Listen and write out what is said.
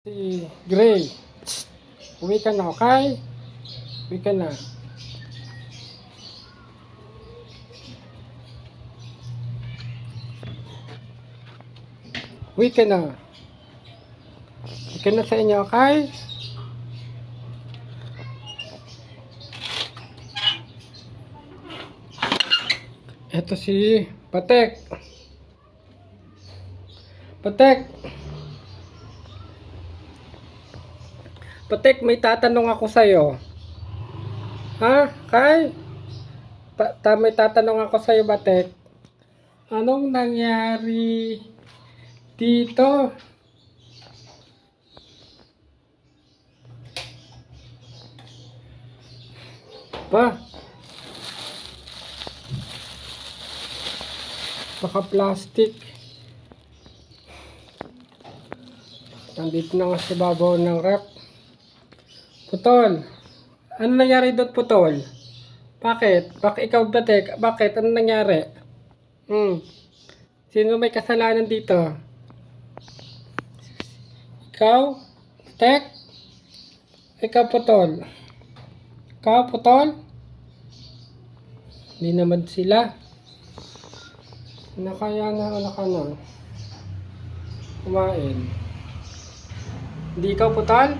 Si Gray. Uwi ka na, okay? Uwi ka na. Uwi ka na. Uwi ka na sa inyo, okay? Ito si Patek. Patek. Patek, may tatanong ako sa'yo. Ha? Kay? May tatanong ako sa'yo, Patek. Anong nangyari dito? Ba? Baka plastic. Nandito na nga sa babaw ng rep. Putol. Ano nangyari doon, Putol? Bakit? Bakit ikaw, Patek? Bakit? Ano nangyari? Sino may kasalanan dito? Ikaw? Patek? Ikaw, Putol? Ikaw, Putol? Hindi naman sila. Nakaya na anak ka na. Kumain. Hindi ikaw, Putol?